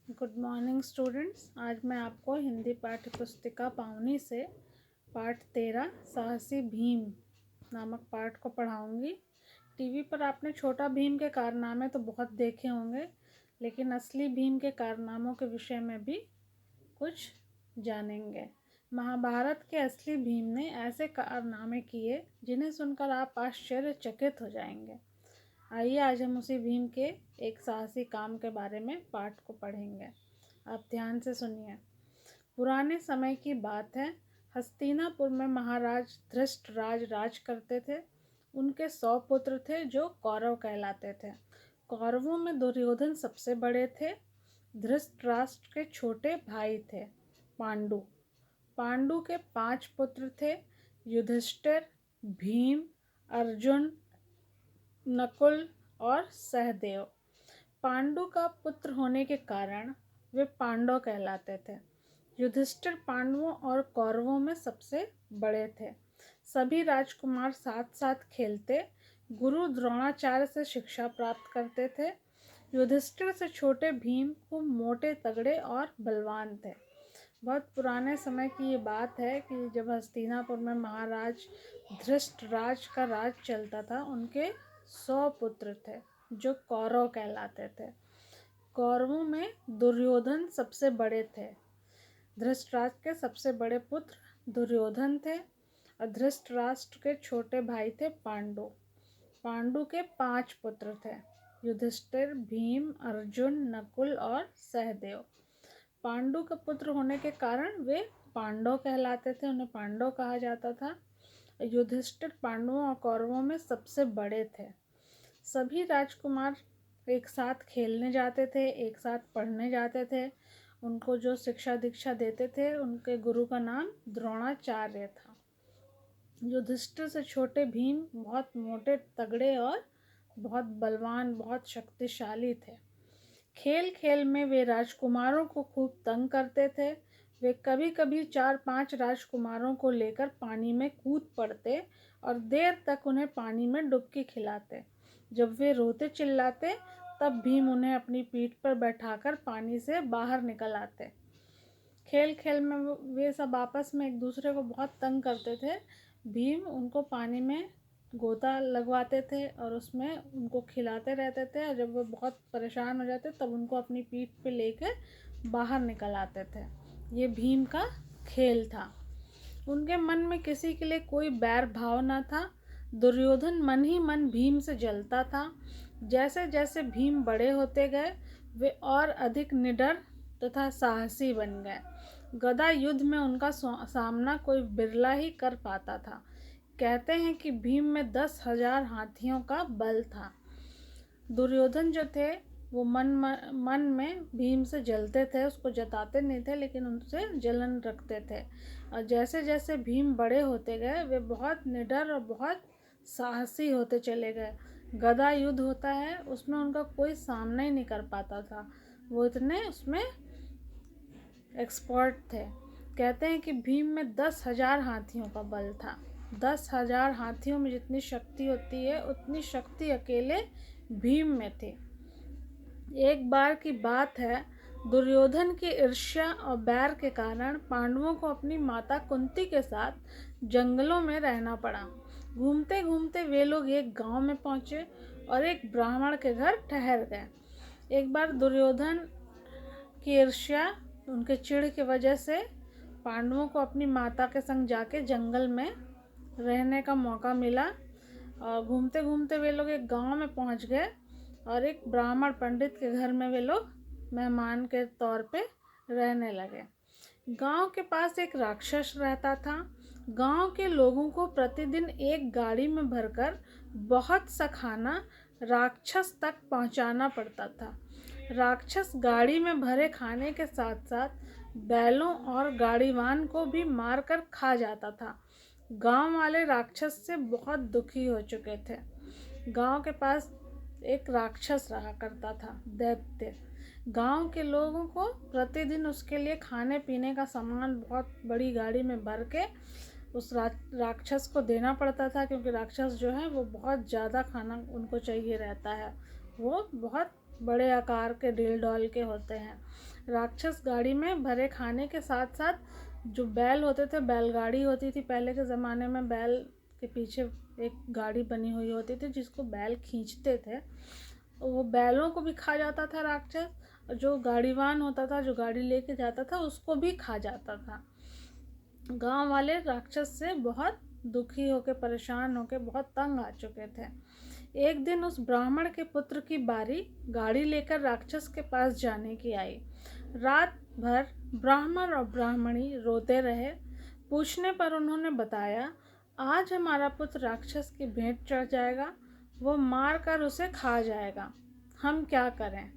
Good morning students. आज मैं आपको हिंदी पाठ्य पुस्तिका पावनी से पाठ 13 साहसी भीम नामक पाठ को पढ़ाऊंगी। टीवी पर आपने छोटा भीम के कारनामे तो बहुत देखे होंगे, लेकिन असली भीम के कारनामों के विषय में भी कुछ जानेंगे। महाभारत के असली भीम ने ऐसे कारनामे किए जिन्हें सुनकर आप आश्चर्यचकित हो जाएंगे। आइए आज हम उसी भीम के एक साहसी काम के बारे में पाठ को पढ़ेंगे। आप ध्यान से सुनिए। पुराने समय की बात है। हस्तिनापुर में महाराज धृष्टराज राज करते थे। उनके 100 पुत्र थे जो कौरव कहलाते थे। कौरवों में दुर्योधन सबसे बड़े थे। धृतराष्ट्र के छोटे भाई थे पांडु। पांडु के 5 पुत्र थे, युधिष्ठिर, भीम, अर्जुन, नकुल और सहदेव। पांडु का पुत्र होने के कारण वे पांडव कहलाते थे। युधिष्ठिर पांडवों और कौरवों में सबसे बड़े थे। सभी राजकुमार साथ साथ खेलते, गुरु द्रोणाचार्य से शिक्षा प्राप्त करते थे। युधिष्ठिर से छोटे भीम खूब मोटे, तगड़े और बलवान थे। बहुत पुराने समय की ये बात है कि जब हस्तिनापुर में महाराज धृष्टराज का राज चलता था, उनके 100 पुत्र थे जो कौरव कहलाते थे। कौरवों में दुर्योधन सबसे बड़े थे। धृतराष्ट्र के सबसे बड़े पुत्र दुर्योधन थे और धृतराष्ट्र के छोटे भाई थे पांडु। पांडु के 5 पुत्र थे, युधिष्ठिर, भीम, अर्जुन, नकुल और सहदेव। पांडु का पुत्र होने के कारण वे पांडव कहलाते थे, उन्हें पांडव कहा जाता था। युधिष्ठिर पांडवों और कौरवों में सबसे बड़े थे। सभी राजकुमार एक साथ खेलने जाते थे, एक साथ पढ़ने जाते थे। उनको जो शिक्षा दीक्षा देते थे, उनके गुरु का नाम द्रोणाचार्य था। युधिष्ठिर से छोटे भीम बहुत मोटे, तगड़े और बहुत बलवान, बहुत शक्तिशाली थे। खेल खेल में वे राजकुमारों को खूब तंग करते थे। वे कभी कभी 4-5 राजकुमारों को लेकर पानी में कूद पड़ते और देर तक उन्हें पानी में डुबकी खिलाते। जब वे रोते चिल्लाते, तब भीम उन्हें अपनी पीठ पर बैठाकर पानी से बाहर निकल आते। खेल खेल में वे सब आपस में एक दूसरे को बहुत तंग करते थे। भीम उनको पानी में गोता लगवाते थे और उसमें उनको खिलाते रहते थे, और जब वो बहुत परेशान हो जाते तब उनको अपनी पीठ पे लेकर बाहर निकल आते थे। ये भीम का खेल था। उनके मन में किसी के लिए कोई बैर भाव न था। दुर्योधन मन ही मन भीम से जलता था। जैसे जैसे भीम बड़े होते गए, वे और अधिक निडर तथा साहसी बन गए। गदा युद्ध में उनका सामना कोई बिरला ही कर पाता था। कहते हैं कि भीम में 10,000 हाथियों का बल था। दुर्योधन जो थे वो मन में भीम से जलते थे, उसको जताते नहीं थे, लेकिन उनसे जलन रखते थे। और जैसे जैसे भीम बड़े होते गए, वे बहुत निडर और बहुत साहसी होते चले गए। गदा युद्ध होता है, उसमें उनका कोई सामना ही नहीं कर पाता था। वो इतने उसमें एक्सपर्ट थे। कहते हैं कि भीम में 10,000 हाथियों का बल था। 10,000 हाथियों में जितनी शक्ति होती है, उतनी शक्ति अकेले भीम में थी। एक बार की बात है, दुर्योधन की ईर्ष्या और बैर के कारण पांडवों को अपनी माता कुंती के साथ जंगलों में रहना पड़ा। घूमते घूमते वे लोग एक गांव में पहुंचे और एक ब्राह्मण के घर ठहर गए। एक बार दुर्योधन की ईर्ष्या, उनके चिढ़ की वजह से पांडवों को अपनी माता के संग जाके जंगल में रहने का मौका मिला। और घूमते घूमते वे लोग एक गांव में पहुंच गए और एक ब्राह्मण पंडित के घर में वे लोग मेहमान के तौर पे रहने लगे। गांव के पास एक राक्षस रहता था। गांव के लोगों को प्रतिदिन एक गाड़ी में भरकर बहुत सा खाना राक्षस तक पहुंचाना पड़ता था। राक्षस गाड़ी में भरे खाने के साथ साथ बैलों और गाड़ीवान को भी मारकर खा जाता था। गांव वाले राक्षस से बहुत दुखी हो चुके थे। गांव के पास एक राक्षस रहा करता था, दैत्य। गांव के लोगों को प्रतिदिन उसके लिए खाने पीने का सामान बहुत बड़ी गाड़ी में भर के उस राक्षस को देना पड़ता था, क्योंकि राक्षस जो है वो बहुत ज़्यादा खाना उनको चाहिए रहता है। वो बहुत बड़े आकार के डील डॉल के होते हैं। राक्षस गाड़ी में भरे खाने के साथ साथ जो बैल होते थे, बैलगाड़ी होती थी पहले के ज़माने में, बैल के पीछे एक गाड़ी बनी हुई होती थी जिसको बैल खींचते थे, वो बैलों को भी खा जाता था राक्षस, और जो गाड़ीवान होता था, जो गाड़ी लेके जाता था, उसको भी खा जाता था। गांव वाले राक्षस से बहुत दुखी होके, परेशान होके, बहुत तंग आ चुके थे। एक दिन उस ब्राह्मण के पुत्र की बारी गाड़ी लेकर राक्षस के पास जाने की आई। रात भर ब्राह्मण और ब्राह्मणी रोते रहे। पूछने पर उन्होंने बताया, आज हमारा पुत्र राक्षस की भेंट चढ़ जाएगा, वो मार कर उसे खा जाएगा, हम क्या करें।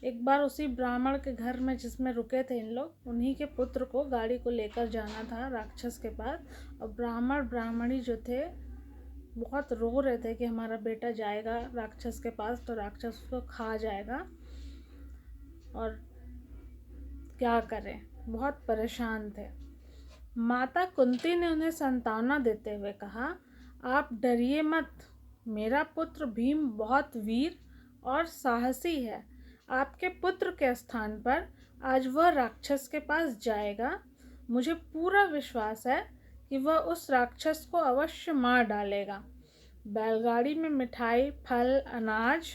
एक बार उसी ब्राह्मण के घर में जिसमें रुके थे इन लोग, उन्हीं के पुत्र को गाड़ी को लेकर जाना था राक्षस के पास, और ब्राह्मण ब्राह्मणी जो थे बहुत रो रहे थे कि हमारा बेटा जाएगा राक्षस के पास तो राक्षस उसको खा जाएगा, और क्या करें, बहुत परेशान थे। माता कुंती ने उन्हें सांत्वना देते हुए कहा, आप डरिए मत, मेरा पुत्र भीम बहुत वीर और साहसी है। आपके पुत्र के स्थान पर आज वह राक्षस के पास जाएगा। मुझे पूरा विश्वास है कि वह उस राक्षस को अवश्य मार डालेगा। बैलगाड़ी में मिठाई, फल, अनाज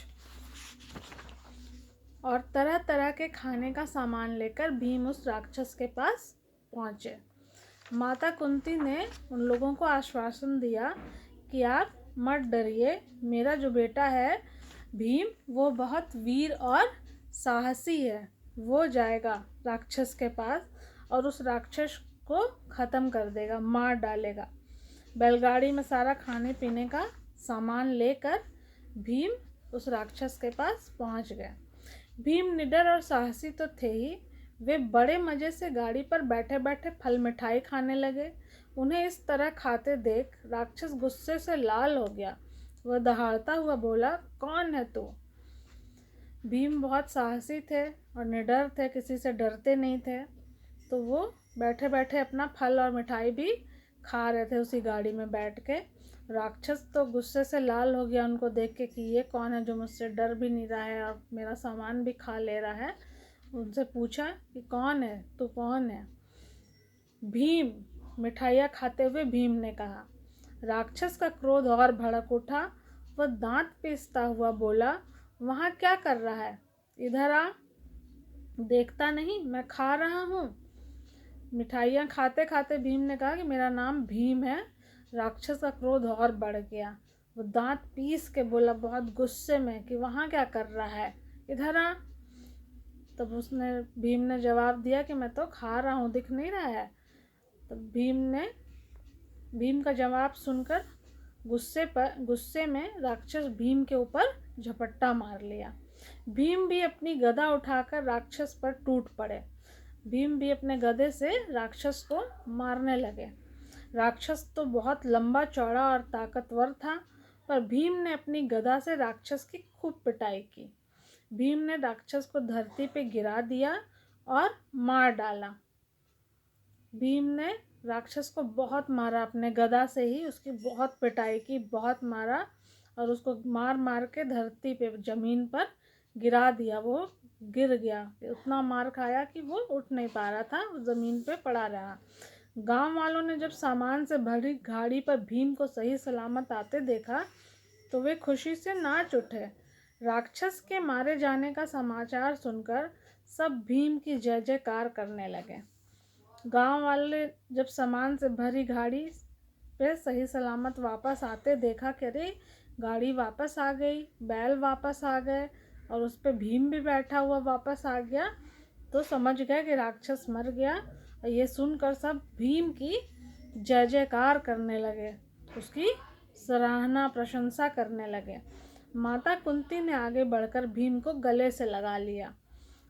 और तरह तरह के खाने का सामान लेकर भीम उस राक्षस के पास पहुँचे। माता कुंती ने उन लोगों को आश्वासन दिया कि आप मत डरिए, मेरा जो बेटा है भीम, वो बहुत वीर और साहसी है। वो जाएगा राक्षस के पास और उस राक्षस को ख़त्म कर देगा, मार डालेगा। बैलगाड़ी में सारा खाने पीने का सामान लेकर भीम उस राक्षस के पास पहुंच गए। भीम निडर और साहसी तो थे ही, वे बड़े मज़े से गाड़ी पर बैठे बैठे फल मिठाई खाने लगे। उन्हें इस तरह खाते देख राक्षस गुस्से से लाल हो गया। वह दहाड़ता हुआ बोला, कौन है तू। भीम बहुत साहसी थे और निडर थे, किसी से डरते नहीं थे, तो वो बैठे बैठे अपना फल और मिठाई भी खा रहे थे उसी गाड़ी में बैठ के। राक्षस तो गुस्से से लाल हो गया उनको देख के कि ये कौन है जो मुझसे डर भी नहीं रहा है और मेरा सामान भी खा ले रहा है। उनसे पूछा कि कौन है, तू कौन है। भीम, मिठाइयाँ खाते हुए भीम ने कहा। राक्षस का क्रोध और भड़क उठा। वह दांत पीसता हुआ बोला, वहाँ क्या कर रहा है, इधर आ, देखता नहीं मैं खा रहा हूँ। मिठाइयाँ खाते खाते भीम ने कहा कि मेरा नाम भीम है। राक्षस का क्रोध और बढ़ गया। वो दांत पीस के बोला बहुत गुस्से में कि वहाँ क्या कर रहा है, इधर आ। तब भीम ने जवाब दिया कि मैं तो खा रहा हूँ, दिख नहीं रहा है। तब भीम का जवाब सुनकर गुस्से में राक्षस भीम के ऊपर झपट्टा मार लिया। भीम भी अपनी गदा उठाकर राक्षस पर टूट पड़े। भीम भी अपने गदे से राक्षस को मारने लगे। राक्षस तो बहुत लंबा चौड़ा और ताकतवर था, पर भीम ने अपनी गदा से राक्षस की खूब पिटाई की। भीम ने राक्षस को धरती पे गिरा दिया और मार डाला। भीम ने राक्षस को बहुत मारा, अपने गदा से ही उसकी बहुत पिटाई की, बहुत मारा और उसको मार मार के धरती पे, ज़मीन पर गिरा दिया। वो गिर गया, उतना मार खाया कि वो उठ नहीं पा रहा था, ज़मीन पे पड़ा रहा। गांव वालों ने जब सामान से भरी गाड़ी पर भीम को सही सलामत आते देखा तो वे खुशी से नाच उठे। राक्षस के मारे जाने का समाचार सुनकर सब भीम की जय जयकार करने लगे। गांव वाले जब सामान से भरी गाड़ी पे सही सलामत वापस आते देखा कि अरे गाड़ी वापस आ गई, बैल वापस आ गए और उस पर भीम भी बैठा हुआ वापस आ गया, तो समझ गए कि राक्षस मर गया। और ये सुनकर सब भीम की जय जयकार करने लगे, उसकी सराहना प्रशंसा करने लगे। माता कुंती ने आगे बढ़कर भीम को गले से लगा लिया।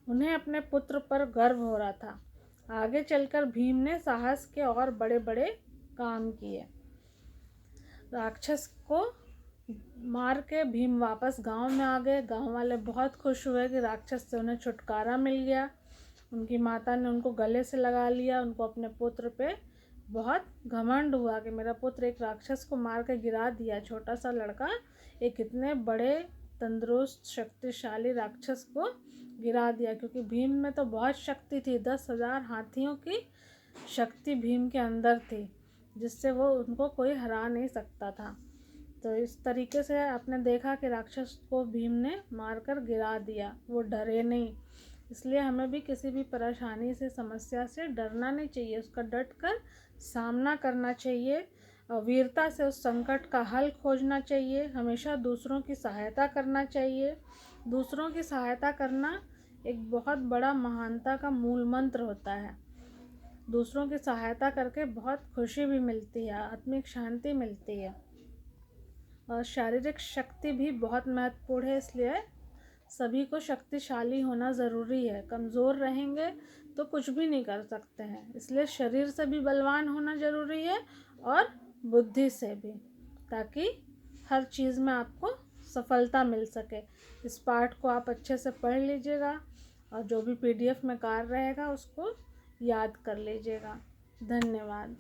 उन्हें अपने पुत्र पर गर्व हो रहा था। आगे चलकर भीम ने साहस के और बड़े बड़े काम किए। राक्षस को मार के भीम वापस गांव में आ गए। गांव वाले बहुत खुश हुए कि राक्षस से उन्हें छुटकारा मिल गया। उनकी माता ने उनको गले से लगा लिया। उनको अपने पुत्र पे बहुत घमंड हुआ कि मेरा पुत्र एक राक्षस को मार के गिरा दिया, छोटा सा लड़का एक इतने बड़े तंदुरुस्त शक्तिशाली राक्षस को गिरा दिया, क्योंकि भीम में तो बहुत शक्ति थी। 10,000 हाथियों की शक्ति भीम के अंदर थी, जिससे वो उनको कोई हरा नहीं सकता था। तो इस तरीके से आपने देखा कि राक्षस को भीम ने मारकर गिरा दिया, वो डरे नहीं। इसलिए हमें भी किसी भी परेशानी से, समस्या से डरना नहीं चाहिए, उसका डट कर सामना करना चाहिए और वीरता से उस संकट का हल खोजना चाहिए। हमेशा दूसरों की सहायता करना चाहिए। दूसरों की सहायता करना एक बहुत बड़ा महानता का मूल मंत्र होता है। दूसरों की सहायता करके बहुत खुशी भी मिलती है, आत्मिक शांति मिलती है और शारीरिक शक्ति भी बहुत महत्वपूर्ण है। इसलिए सभी को शक्तिशाली होना ज़रूरी है। कमज़ोर रहेंगे तो कुछ भी नहीं कर सकते हैं। इसलिए शरीर से भी बलवान होना ज़रूरी है और बुद्धि से भी, ताकि हर चीज़ में आपको सफलता मिल सके। इस पाठ को आप अच्छे से पढ़ लीजिएगा और जो भी PDF में कार्य रहेगा उसको याद कर लीजिएगा। धन्यवाद।